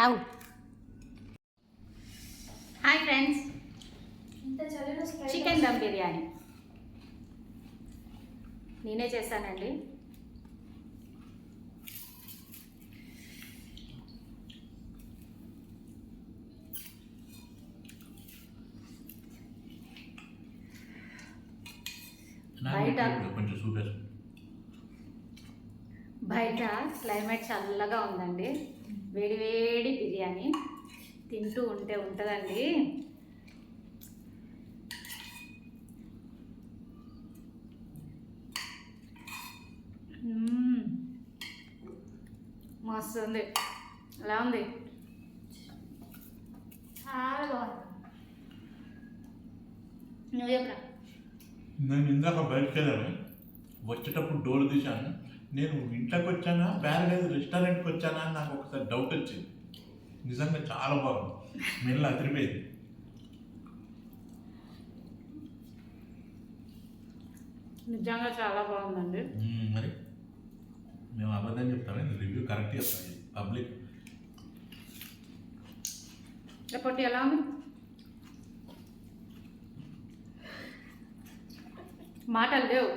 ఆవు. Hi friends, chicken dum biryani నేనే చేశానండి. బయట క్లైమేట్ చల్లగా ఉందండి. వేడి వేడి బిర్యానీ తింటూ ఉంటే ఉంటుందండి. మస్తు ఉంది. ఎలా ఉంది? చాలా బాగుంది. నువ్వు చెప్పరా? నేను ఇందాక బయటకు వెళ్ళాను, వచ్చేటప్పుడు డోర్ తీశాను. నేను ఇంట్లోకి వచ్చానా ప్యారడైజ్ రెస్టారెంట్కి వచ్చానా అని నాకు ఒకసారి డౌట్ వచ్చింది. నిజంగా చాలా బాగుంది, స్మెల్ అదిరిపోయింది. నిజంగా చాలా బాగుందండి. మరి మేము అబద్ధం చెప్తాము, రివ్యూ కరెక్ట్ చెప్తాను. పబ్లిక్ ఎప్పటి ఎలా ఉంది? మాటలు లేవు.